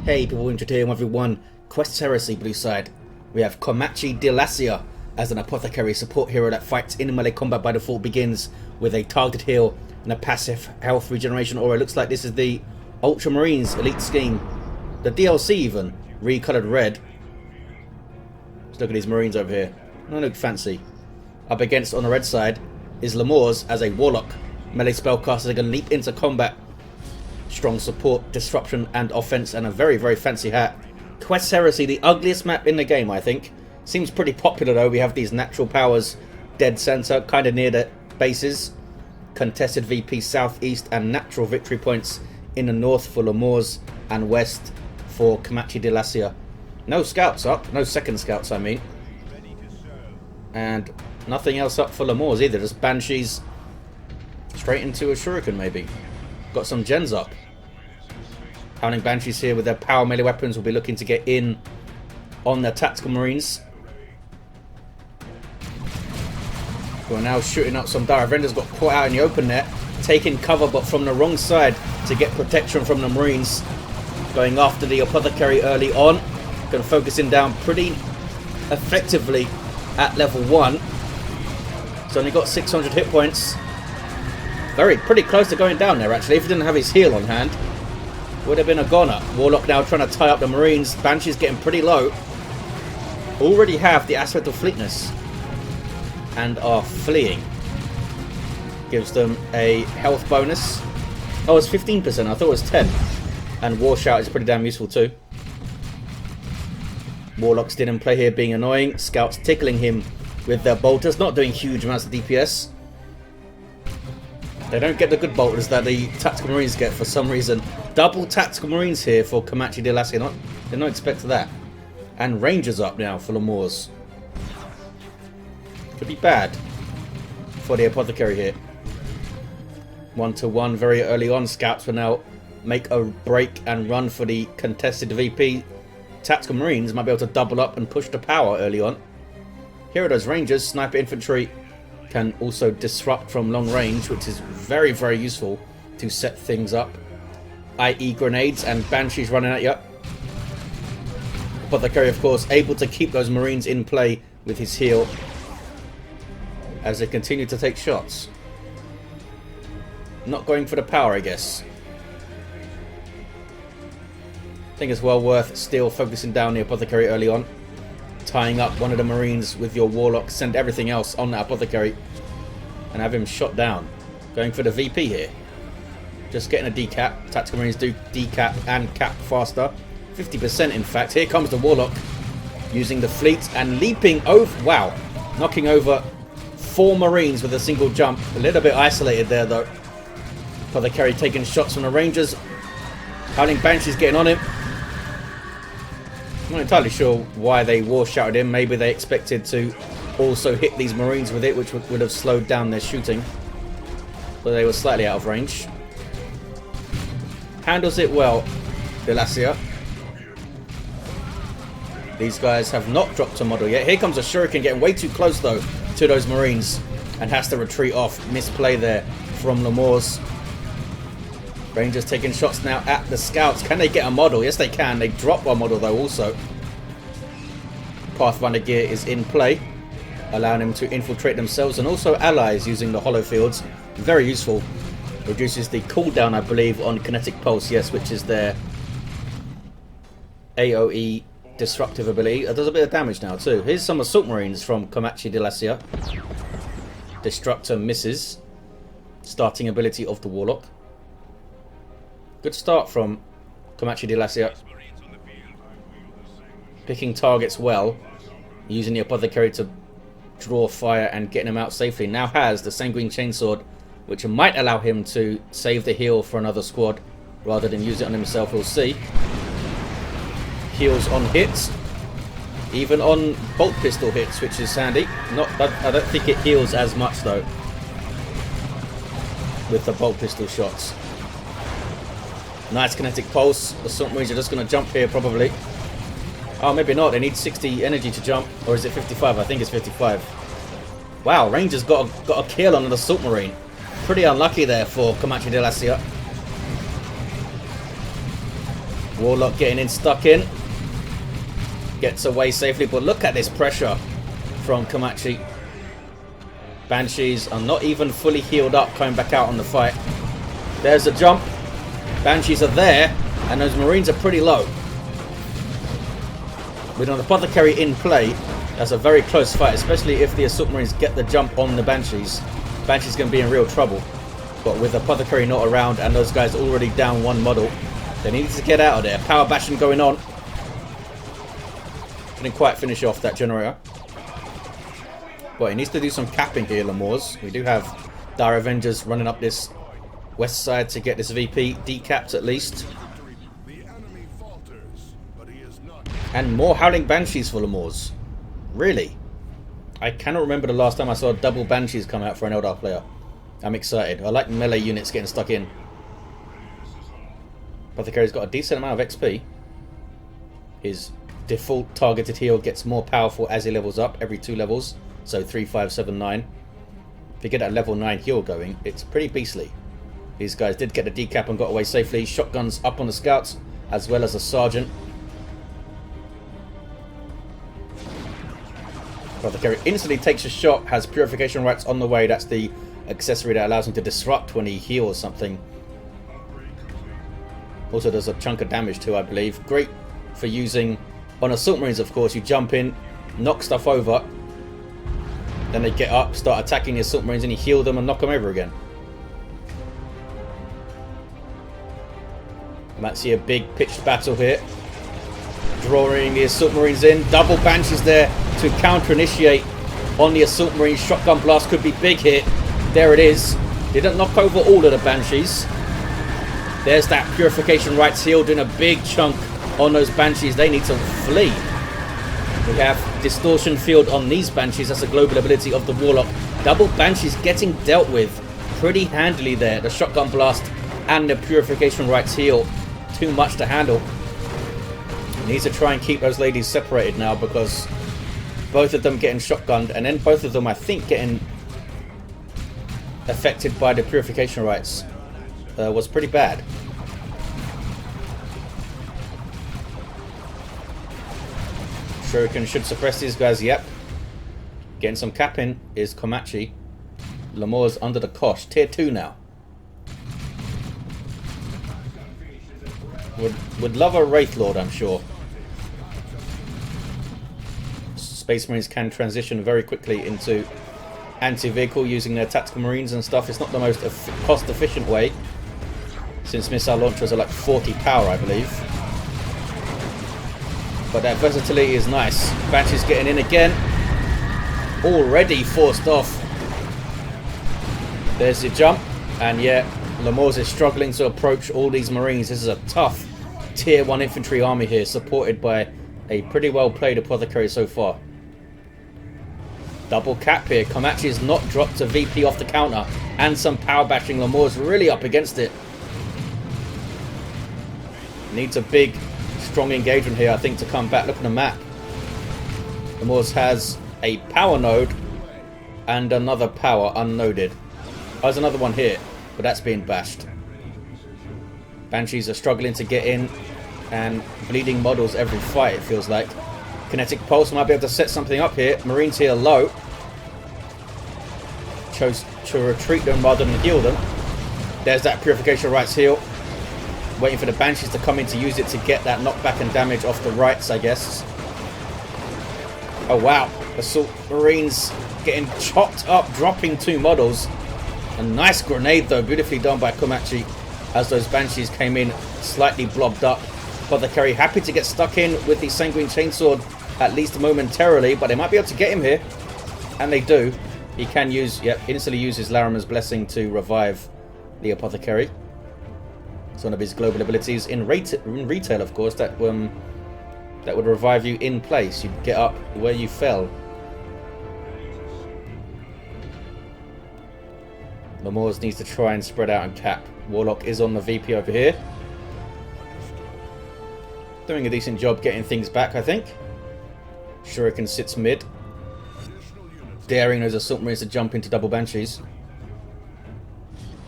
Hey people, Winter here, everyone. Quest Heresy blue side. We have Komachi de Lacia as an Apothecary support hero that fights in melee combat by default, begins with a targeted heal and a passive health regeneration aura. It looks like this is the Ultramarines elite scheme. The DLC even, recolored red. Let's look at these Marines over here. They look fancy. Up against on the red side is Lomors as a Warlock. Melee spellcasters are going to leap into combat. Strong support, disruption and offense, and a very, very fancy hat. Quest Heresy, the ugliest map in the game, I think. Seems pretty popular though. We have these natural powers dead center, kind of near the bases. Contested VP southeast and natural victory points in the north for Lomors and west for Komachi de Lacia. No scouts up, no second scouts I mean. And nothing else up for Lomors either, just Banshees straight into a Shuriken maybe. Got some gens up. Howling Banshees here with their power melee weapons will be looking to get in on their tactical marines. We're now shooting up some dire. Render's got caught out in the open there, taking cover but from the wrong side to get protection from the marines. Going after the Apothecary early on. Going to focus him down pretty effectively at level 1. He's only got 600 hit points. Pretty close to going down there actually. If he didn't have his heal on hand, would have been a goner. Warlock now trying to tie up the Marines. Banshee's getting pretty low. Already have the aspect of fleetness and are fleeing. Gives them a health bonus. Oh, it's 15%. I thought it was 10. And War Shout is pretty damn useful too. Warlocks didn't play here, being annoying. Scouts tickling him with their bolters, not doing huge amounts of DPS. They don't get the good bolters that the tactical marines get for some reason. Double tactical marines here for Komachi de Lacia. Did not expect that. And rangers up now for Lomors. Could be bad for the Apothecary here. 1-to-1 very early on. Scouts will now make a break and run for the contested VP. Tactical marines might be able to double up and push the power early on. Here are those rangers. Sniper infantry can also disrupt from long range, which is very, very useful to set things up. I.e. grenades and Banshees running at you. Apothecary, of course, able to keep those Marines in play with his heal as they continue to take shots. Not going for the power, I guess. I think it's well worth still focusing down the Apothecary early on. Tying up one of the Marines with your Warlock, send everything else on that Apothecary and have him shot down. Going for the VP here. Just getting a decap. Tactical Marines do decap and cap faster. 50% in fact. Here comes the Warlock using the fleet and leaping over. Wow. Knocking over 4 Marines with a single jump. A little bit isolated there though. Apothecary taking shots from the Rangers. Howling Banshee's getting on him. I'm not entirely sure why they war shouted him. Maybe they expected to also hit these Marines with it, which would have slowed down their shooting. But they were slightly out of range. Handles it well, De Lacia. These guys have not dropped a model yet. Here comes a Shuriken, getting way too close though to those Marines and has to retreat off. Misplay there from Lomors. Rangers taking shots now at the scouts. Can they get a model? Yes, they can. They drop one model though also. Pathfinder gear is in play, allowing them to infiltrate themselves and also allies using the hollow fields. Very useful. Reduces the cooldown, I believe, on kinetic pulse. Yes, which is their AoE disruptive ability. It does a bit of damage now too. Here's some assault marines from Komachi de Lacia. Destructor misses. Starting ability of the Warlock. Good start from Komachi de Lacia. Picking targets well. Using the Apothecary to draw fire and getting him out safely. Now has the Sanguine Chainsword, which might allow him to save the heal for another squad rather than use it on himself. We'll see. Heals on hits. Even on bolt pistol hits, which is handy. I don't think it heals as much though with the bolt pistol shots. Nice kinetic pulse. Assault Marines are just going to jump here probably. Oh, maybe not. They need 60 energy to jump. Or is it 55? I think it's 55. Wow, Rangers got a kill on an Assault Marine. Pretty unlucky there for Komachi de Lacia. Warlock getting in, stuck in. Gets away safely, but look at this pressure from Komachi. Banshees are not even fully healed up, coming back out on the fight. There's a jump. Banshees are there, and those Marines are pretty low. With an Apothecary in play, that's a very close fight, especially if the Assault Marines get the jump on the Banshees. Banshees going to be in real trouble. But with Apothecary not around and those guys already down one model, they need to get out of there. Power bashing going on. Didn't quite finish off that generator. But he needs to do some capping here, Lomors. We do have Dire Avengers running up this west side to get this VP decapped at least. And more Howling Banshees for Lomors. Really? I cannot remember the last time I saw double Banshees come out for an Eldar player. I'm excited. I like melee units getting stuck in. Apothecary's got a decent amount of XP. His default targeted heal gets more powerful as he levels up every 2 levels. So 3, 5, 7, 9. If you get that level 9 heal going, it's pretty beastly. These guys did get the decap and got away safely. Shotguns up on the scouts as well as the sergeant. Apothecary instantly takes a shot, has purification rights on the way. That's the accessory that allows him to disrupt when he heals something. Also does a chunk of damage too, I believe. Great for using on Assault Marines, of course. You jump in, knock stuff over, then they get up, start attacking the Assault Marines, and you heal them and knock them over again. You might see a big pitched battle here. Drawing the Assault Marines in. Double Banshees there to counter-initiate on the Assault Marines. Shotgun blast could be big here. There it is. Didn't knock over all of the Banshees. There's that purification rights heal doing a big chunk on those Banshees. They need to flee. We have distortion field on these Banshees. That's a global ability of the Warlock. Double Banshees getting dealt with pretty handily there. The shotgun blast and the purification rights heal. Too much to handle. Needs to try and keep those ladies separated now, because both of them getting shotgunned and then both of them, I think, getting affected by the purification rights was pretty bad. Shuriken should suppress these guys. Yep. Getting some capping is Komachi. Lomors under the Kosh. Tier 2 now. Would love a Wraith Lord, I'm sure. Space Marines can transition very quickly into anti-vehicle using their tactical Marines and stuff. It's not the most cost-efficient way, since missile launchers are like 40 power, I believe. But that versatility is nice. Banshee's getting in again. Already forced off. There's the jump. And yeah, Lomors is struggling to approach all these Marines. This is a tough Tier 1 infantry army here, supported by a pretty well played Apothecary so far. Double cap here. Komachi is not dropped a VP off the counter. And some power bashing. Lomors really up against it. Needs a big, strong engagement here, I think, to come back. Look at the map. Lomors has a power node and another power unnoded. Oh, there's another one here, but that's being bashed. Banshees are struggling to get in and bleeding models every fight, it feels like. Kinetic Pulse might be able to set something up here. Marines here low. Chose to retreat them rather than heal them. There's that Purification Rights heal. Waiting for the Banshees to come in to use it to get that knockback and damage off the rights, I guess. Oh wow. Assault Marines getting chopped up, dropping 2 models. A nice grenade though, beautifully done by Komachi as those Banshees came in slightly blobbed up. Apothecary happy to get stuck in with the Sanguine Chainsword, at least momentarily, but they might be able to get him here. And they do. He can use, instantly use his Larimer's Blessing to revive the Apothecary. It's one of his global abilities in retail, of course, that would revive you in place. You'd get up where you fell. Lomors needs to try and spread out and cap. Warlock is on the VP over here. Doing a decent job getting things back, I think. Shuriken sits mid. Daring those Assault Marines to jump into double Banshees.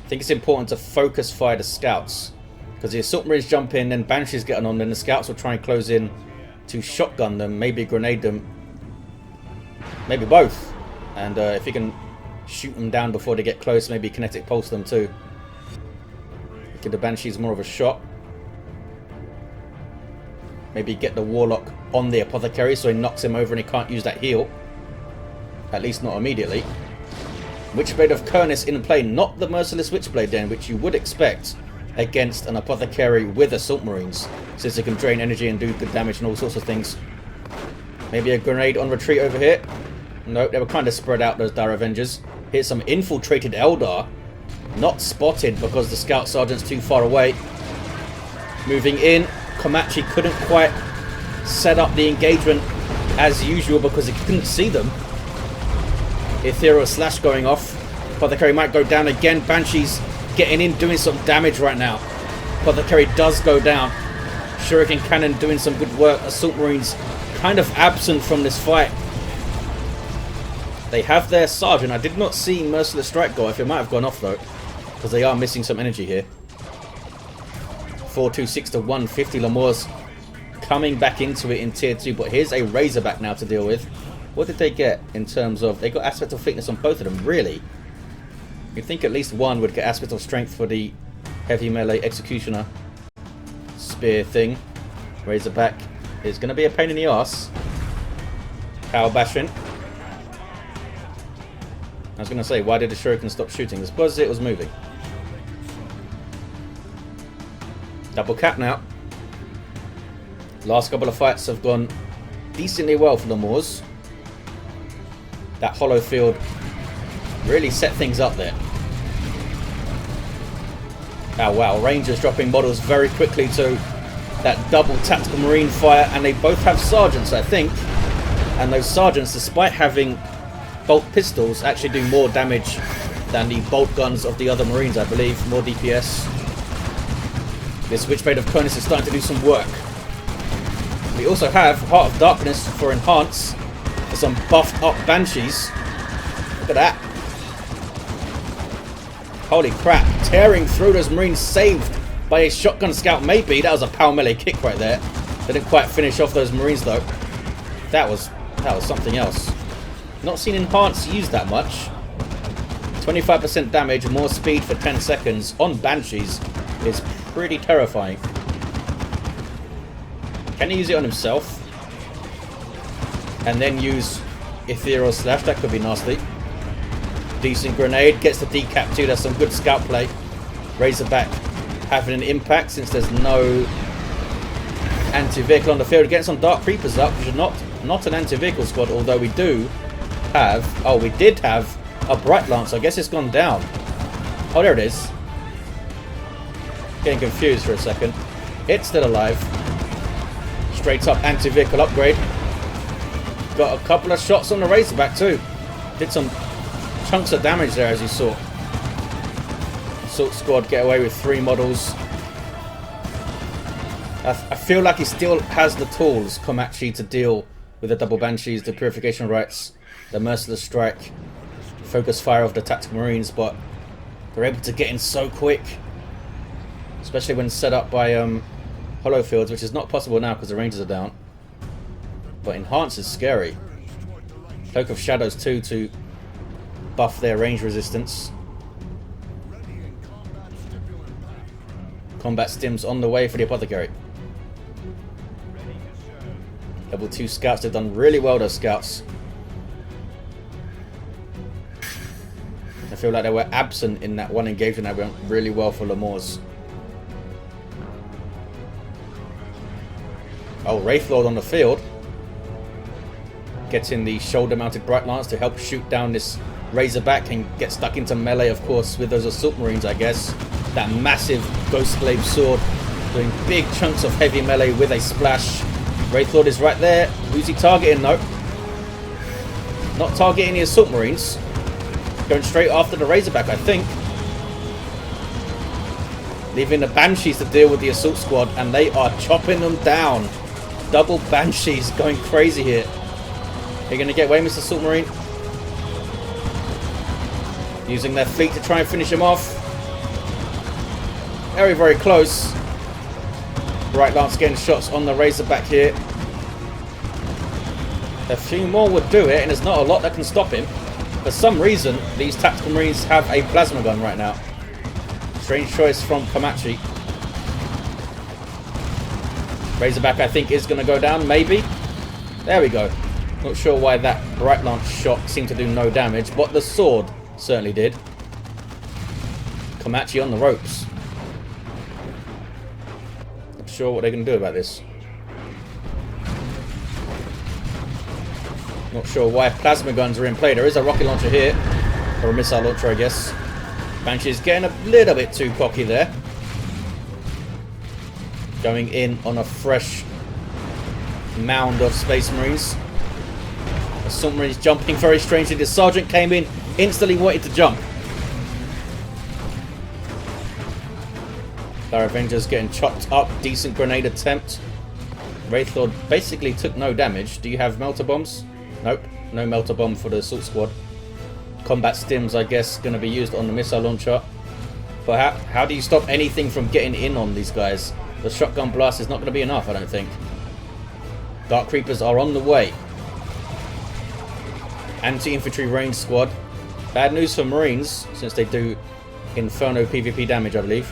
I think it's important to focus fire the scouts Because the assault marines jump in, then Banshees get on, then the scouts will try and close in to shotgun them, maybe grenade them, maybe both. And if you can shoot them down before they get close, maybe kinetic pulse them too. Give the Banshees more of a shot. Maybe get the Warlock on the Apothecary so he knocks him over and he can't use that heal. At least not immediately. Witchblade of Kernus in play, not the Merciless Witchblade then, which you would expect against an Apothecary with Assault Marines, since it can drain energy and do good damage and all sorts of things. Maybe a grenade on retreat over here. Nope, they were kind of spread out, those Dire Avengers. Here's some infiltrated Eldar. Not spotted because the Scout Sergeant's too far away. Moving in. Komachi couldn't quite set up the engagement as usual because he couldn't see them. Ethereal Slash going off. Apothecary might go down again. Banshees getting in, doing some damage right now. Apothecary does go down. Shuriken Cannon doing some good work. Assault Marines kind of absent from this fight. They have their Sergeant. I did not see Merciless Strike go off. It might have gone off though, because they are missing some energy here. 426 to 150. Lomors coming back into it in tier 2, but here's a Razorback now to deal with. What did they get in terms of... They got Aspect of Fitness on both of them, really? You'd think at least one would get Aspect of Strength for the heavy melee Executioner spear thing. Razorback is going to be a pain in the ass. Power bashing. I was going to say, why did the Shuriken stop shooting? It's because it was moving. Double cap now. Last couple of fights have gone decently well for the Lomors. That hollow field really set things up there. Oh wow, Rangers dropping models very quickly to that double tactical marine fire, and they both have sergeants, I think. And those sergeants, despite having bolt pistols, actually do more damage than the bolt guns of the other marines, I believe. More DPS. This Witchblade of Kernus is starting to do some work. We also have Heart of Darkness for enhance for some buffed up Banshees. Look at that. Holy crap. Tearing through those marines, saved by a shotgun scout maybe. That was a power melee kick right there. Didn't quite finish off those marines though. That was something else. Not seen enhance used that much. 25% damage, more speed for 10 seconds on Banshees is pretty terrifying. Can he use it on himself? And then use Ethereal Slash? That could be nasty. Decent grenade. Gets the decap too. That's some good scout play. Razorback having an impact since there's no anti-vehicle on the field. Getting some Dark Creepers up, which are not an anti-vehicle squad, although we do have... Oh, we did have a Bright Lance. I guess it's gone down. Oh, there it is. Getting confused for a second. It's still alive. Straight up anti-vehicle upgrade. Got a couple of shots on the Razorback too. Did some chunks of damage there, as you saw. Assault Squad get away with 3 models. I feel like he still has the tools, Komachi, to deal with the double Banshees, the Purification Rites, the Merciless Strike, Focus Fire of the Tactical Marines, but they're able to get in so quick. Especially when set up by hollow fields, which is not possible now because the Rangers are down. But Enhance is scary. Cloak of Shadows too to buff their range resistance. Combat stims on the way for the Apothecary. Level 2 scouts, they've done really well, those scouts. I feel like they were absent in that one engagement that went really well for Lomors. Oh, Wraithlord on the field. Gets in the shoulder-mounted Bright Lance to help shoot down this Razorback and get stuck into melee, of course, with those Assault Marines, I guess. That massive Ghost Glaive Sword doing big chunks of heavy melee with a splash. Wraithlord is right there. Who's he targeting, though? Not targeting the Assault Marines. Going straight after the Razorback, I think. Leaving the Banshees to deal with the Assault Squad, and they are chopping them down. Double Banshees going crazy here. You're going to get away, Mr. Assault Marine. Using their fleet to try and finish him off. Very, very close. Bright Lance getting shots on the Razorback here. A few more would do it, and there's not a lot that can stop him. For some reason, these Tactical Marines have a plasma gun right now. Strange choice from Komachi. Razorback, I think, is going to go down, maybe. There we go. Not sure why that Bright Lance shot seemed to do no damage, but the sword certainly did. Komachi on the ropes. Not sure what they're going to do about this. Not sure why plasma guns are in play. There is a rocket launcher here. Or a missile launcher, I guess. Banshee's getting a little bit too cocky there. Going in on a fresh mound of Space Marines. Assault Marines jumping very strangely. The Sergeant came in, instantly wanted to jump. Our Avengers getting chopped up. Decent grenade attempt. Wraithlord basically took no damage. Do you have melter bombs? Nope. No melter bomb for the assault squad. Combat stims, I guess, going to be used on the missile launcher. But how do you stop anything from getting in on these guys? The shotgun blast is not going to be enough, I don't think. Dark Creepers are on the way. Anti-infantry range squad. Bad news for Marines, since they do Inferno PvP damage, I believe.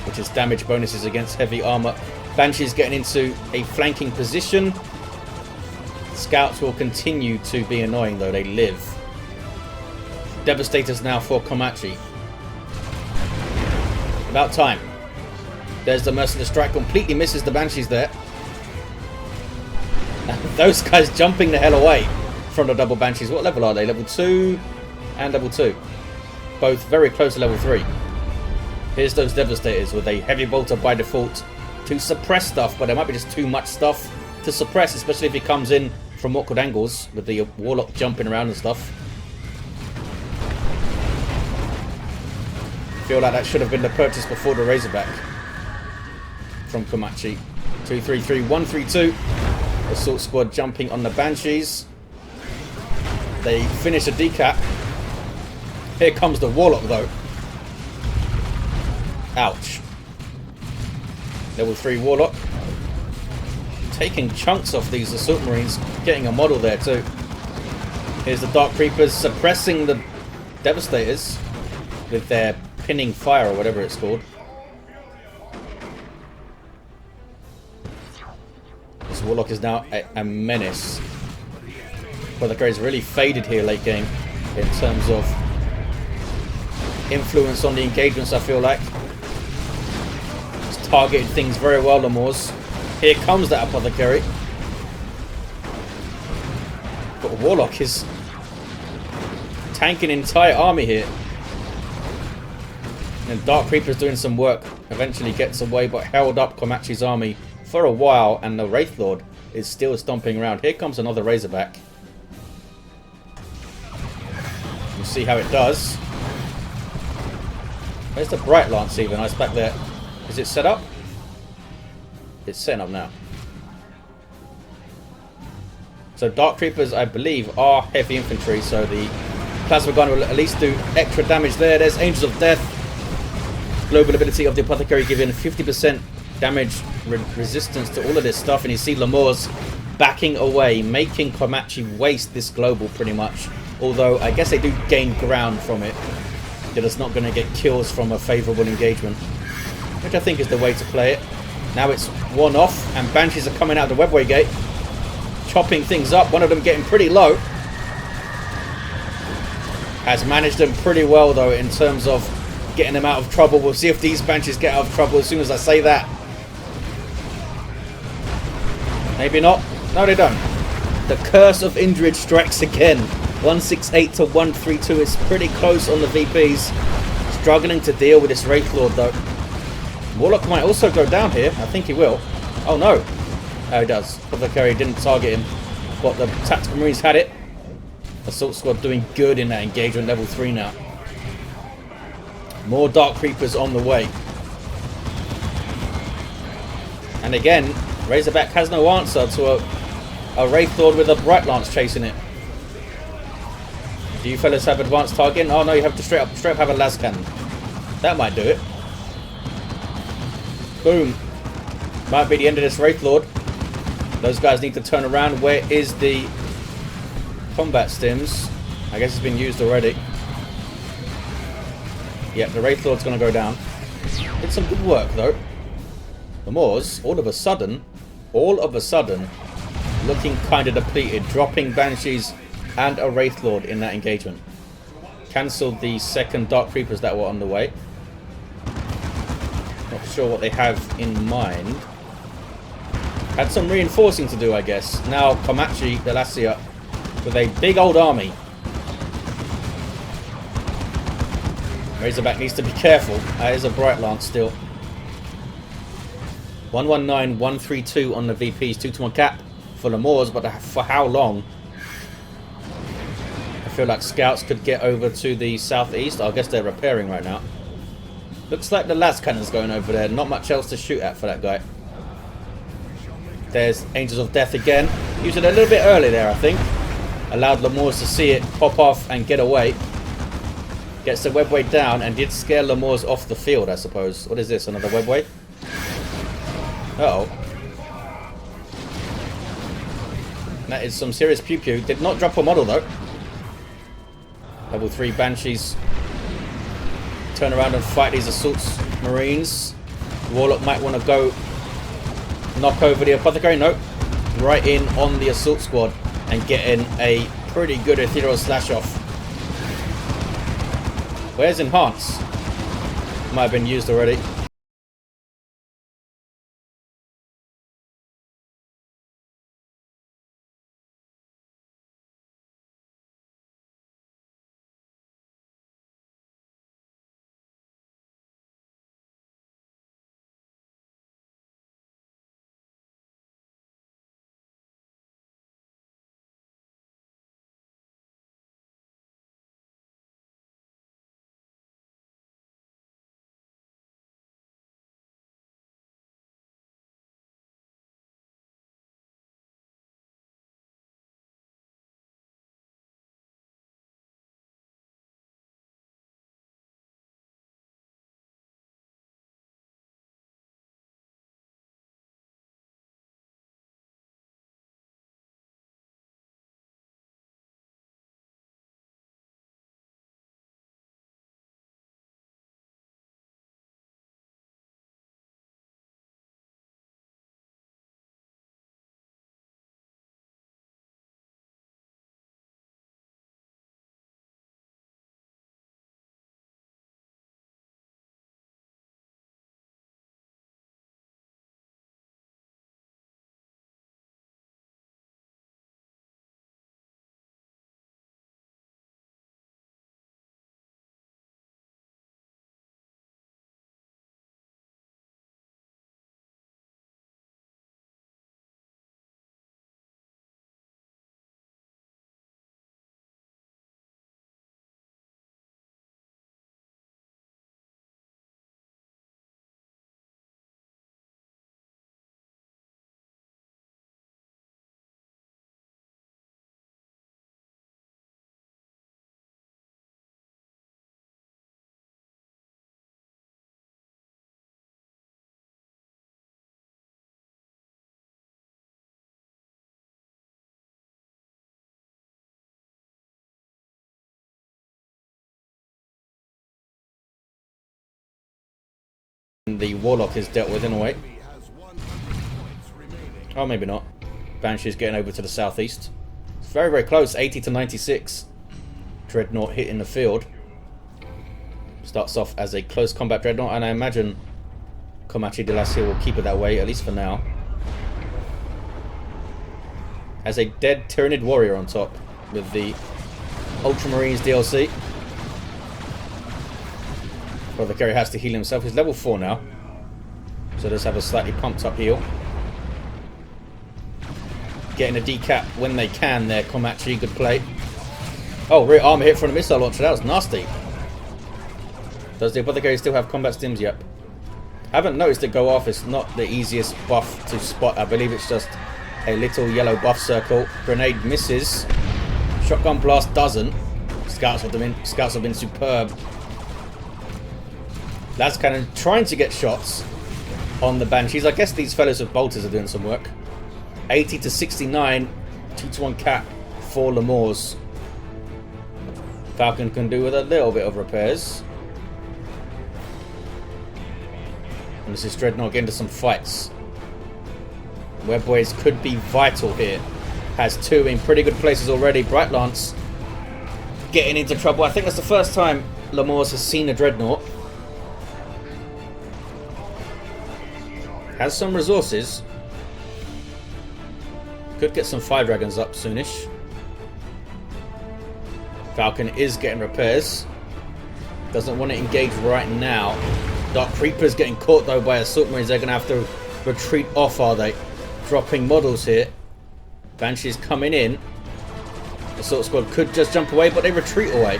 Which is damage bonuses against heavy armor. Banshee's getting into a flanking position. Scouts will continue to be annoying, though. They live. Devastators now for Komachi. About time. There's the Merciless Strike. Completely misses the Banshees there. Those guys jumping the hell away from the double Banshees. What level are they? Level 2 and level 2. Both very close to level 3. Here's those Devastators with a heavy bolter by default to suppress stuff, but there might be just too much stuff to suppress, especially if he comes in from awkward angles with the Warlock jumping around and stuff. I feel like that should have been the purchase before the Razorback from Komachi. 233, 132. Assault squad jumping on the Banshees. They finish a decap. Here comes the Warlock, though. Ouch. Level 3 Warlock. Taking chunks off these Assault Marines. Getting a model there, too. Here's the Dark Creepers suppressing the Devastators with their pinning fire, or whatever it's called. This Warlock is now a menace. Apothecary's really faded here late game in terms of influence on the engagements, I feel like. He's targeted things very well, Lomors. Here comes that Apothecary. But Warlock is tanking an entire army here. And Dark Creeper's doing some work. Eventually gets away, but held up Komachi's army for a while, and the Wraithlord is still stomping around. Here comes another Razorback. We'll see how it does. Where's the Bright Lance even? It's back there. Is it set up? It's set up now. So Dark Creepers, I believe, are heavy infantry, so the Plasma Gun will at least do extra damage there. There's Angels of Death. Global ability of the Apothecary giving 50% damage resistance to all of this stuff, and you see Lomors backing away, making Komachi waste this global pretty much. Although I guess they do gain ground from it. They're just not going to get kills from a favourable engagement, which I think is the way to play it. Now it's one off, and Banshees are coming out the webway gate, chopping things up. One of them getting pretty low. Has managed them pretty well, though, in terms of getting them out of trouble. We'll see if these Banshees get out of trouble as soon as I say that. Maybe not. No, they don't. The Curse of Indrid strikes again. 168 to 132. It's pretty close on the VPs. Struggling to deal with this Wraithlord, though. Warlock might also go down here. I think he will. Oh, no. Oh, he does. Apothecary didn't target him, but the Tactical Marines had it. Assault Squad doing good in that engagement. Level 3 now. More Dark Creepers on the way. And again, Razorback has no answer to a Wraithlord with a Bright Lance chasing it. Do you fellas have advanced targeting? Oh no, you have to straight up have a las cannon. That might do it. Boom. Might be the end of this Wraith Lord. Those guys need to turn around. Where is the combat stims? I guess it's been used already. Yep, the Wraith Lord's going to go down. Did some good work, though. Lomors, all of a sudden, looking kind of depleted. Dropping Banshees and a Wraith Lord in that engagement. Cancelled the second Dark Creepers that were on the way. Not sure what they have in mind. Had some reinforcing to do, I guess. Now Komachi de Lacia with a big old army. Razorback needs to be careful. That is a Bright Lance still. 119, 132 on the VP's 2-to-1 cap for Lomors, but for how long? I feel like scouts could get over to the southeast. I guess they're repairing right now. Looks like the las cannon's going over there. Not much else to shoot at for that guy. There's Angels of Death again. Used it a little bit early there, I think. Allowed Lomors to see it pop off and get away. Gets the webway down and did scare Lomors off the field, I suppose. What is this? Another webway? Uh-oh. That is some serious pew-pew. Did not drop a model, though. Level 3 Banshees. Turn around and fight these assaults Marines. Warlock might want to go knock over the Apothecary. Nope. Right in on the assault squad and getting a pretty good ethereal slash off. Where's Enhance? Might have been used already. The Warlock is dealt with in a way. Oh, maybe not. Banshee's getting over to the southeast. It's very, very close. 80 to 96. Dreadnought hitting the field. Starts off as a close combat Dreadnought, and I imagine Komachi de Lacia will keep it that way, at least for now. Has a dead Tyranid Warrior on top with the Ultramarines DLC. Apothecary has to heal himself. He's level 4 now. So does have a slightly pumped up heal. Getting a decap when they can there, Komachi. Good play. Oh, rear armor hit from a missile launcher. That was nasty. Does the Apothecary still have combat stims? Yep. Haven't noticed it go off. It's not the easiest buff to spot. I believe it's just a little yellow buff circle. Grenade misses. Shotgun blast doesn't. Scouts have been superb. Las Cannon trying to get shots. on the Banshees. I guess these fellows with bolters are doing some work. 80 to 69, 2-to-1 cap for Lomors. Falcon can do with a little bit of repairs. And this is Dreadnought getting into some fights. Webways could be vital here. Has 2 in pretty good places already. Bright Lance getting into trouble. I think that's the first time Lomors has seen a Dreadnought. Has some resources. Could get some Fire Dragons up soonish. Falcon is getting repairs. Doesn't want to engage right now. Dark Creeper's getting caught though by Assault Marines. They're going to have to retreat off, are they? Dropping models here. Banshees coming in. Assault Squad could just jump away, but they retreat away.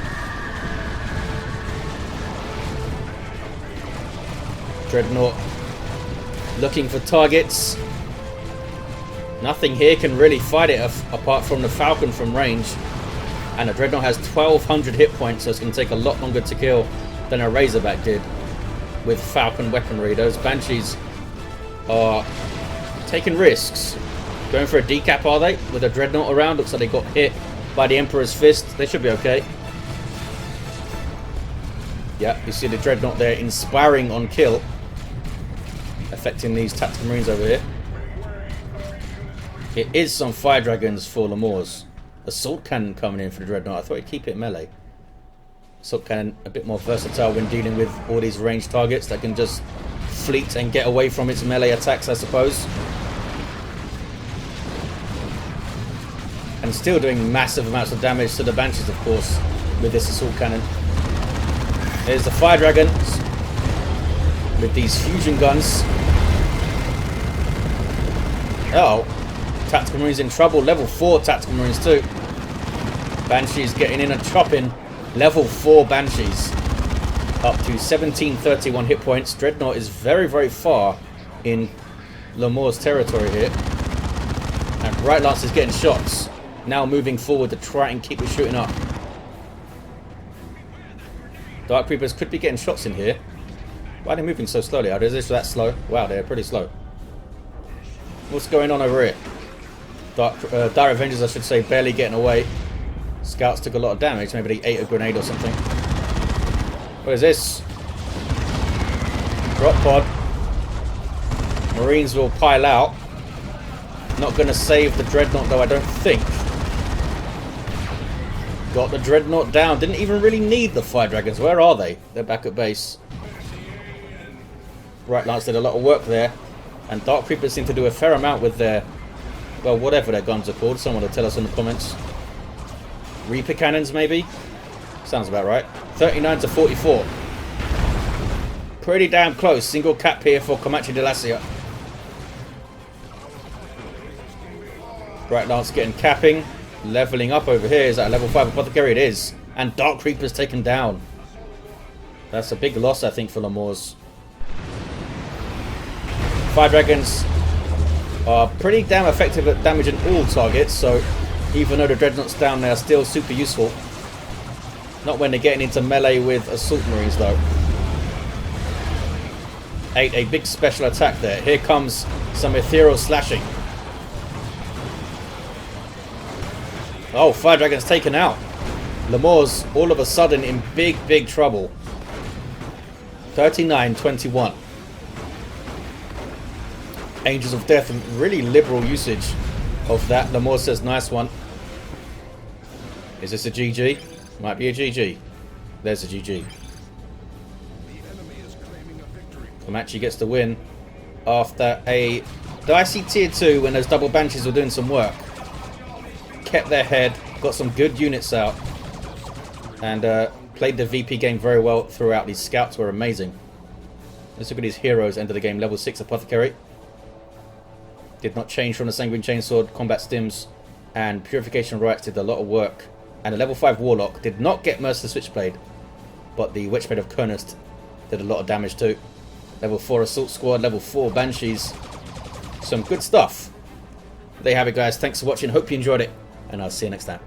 Dreadnought looking for targets. Nothing here can really fight it apart from the Falcon from range. And the Dreadnought has 1200 hit points, so it's going to take a lot longer to kill than a Razorback did with Falcon weaponry. Those Banshees are taking risks. Going for a decap, are they? With a Dreadnought around. Looks like they got hit by the Emperor's Fist. They should be okay. Yeah, you see the Dreadnought there inspiring on kill. Affecting these Tactical Marines over here. It is some Fire Dragons for Lomors. Assault Cannon coming in for the Dreadnought. I thought he'd keep it melee. Assault Cannon a bit more versatile when dealing with all these ranged targets that can just fleet and get away from its melee attacks, I suppose. And still doing massive amounts of damage to the Banshees, of course, with this Assault Cannon. There's the Fire Dragons with these fusion guns. Oh, Tactical Marines in trouble. Level 4 Tactical Marines too. Banshees getting in and chopping. Level 4 Banshees. Up to 1731 hit points. Dreadnought is very, very far in Lomors territory here. And Bright Lance is getting shots. Now moving forward to try and keep it shooting up. Dark Creepers could be getting shots in here. Why are they moving so slowly? Is this that slow? Wow, they're pretty slow. What's going on over here? Dire Avengers, I should say, barely getting away. Scouts took a lot of damage. Maybe they ate a grenade or something. What is this? Drop pod. Marines will pile out. Not going to save the Dreadnought though, I don't think. Got the Dreadnought down. Didn't even really need the Fire Dragons. Where are they? They're back at base. Bright Lance did a lot of work there. And Dark Creepers seem to do a fair amount with their, well, whatever their guns are called. Someone will tell us in the comments. Reaper Cannons, maybe? Sounds about right. 39 to 44. Pretty damn close. Single cap here for Komachi de Lacia. Bright Lance getting capping. Leveling up over here. Is that a level 5 Apothecary? It is. And Dark Creepers taken down. That's a big loss, I think, for Lomors. Fire Dragons are pretty damn effective at damaging all targets, so even though the Dreadnought's down, they are still super useful. Not when they're getting into melee with Assault Marines, though. A big special attack there. Here comes some ethereal slashing. Oh, Fire Dragon's taken out. Lomors all of a sudden in big trouble. 39-21. Angels of Death, and really liberal usage of that. Lomors says, nice one. Is this a GG? Might be a GG. There's a GG. Komachi gets the win after a dicey tier 2 when those double Banshees were doing some work. Kept their head, got some good units out, and played the VP game very well throughout. These scouts were amazing. Let's look at these heroes. End of the game, level 6 Apothecary. Did not change from the Sanguine Chainsword, Combat Stims, and Purification Rites did a lot of work. And the level 5 Warlock did not get Merciless Switchblade, but the Witchblade of Kernest did a lot of damage too. Level 4 Assault Squad, level 4 Banshees. Some good stuff. There you have it, guys. Thanks for watching. Hope you enjoyed it, and I'll see you next time.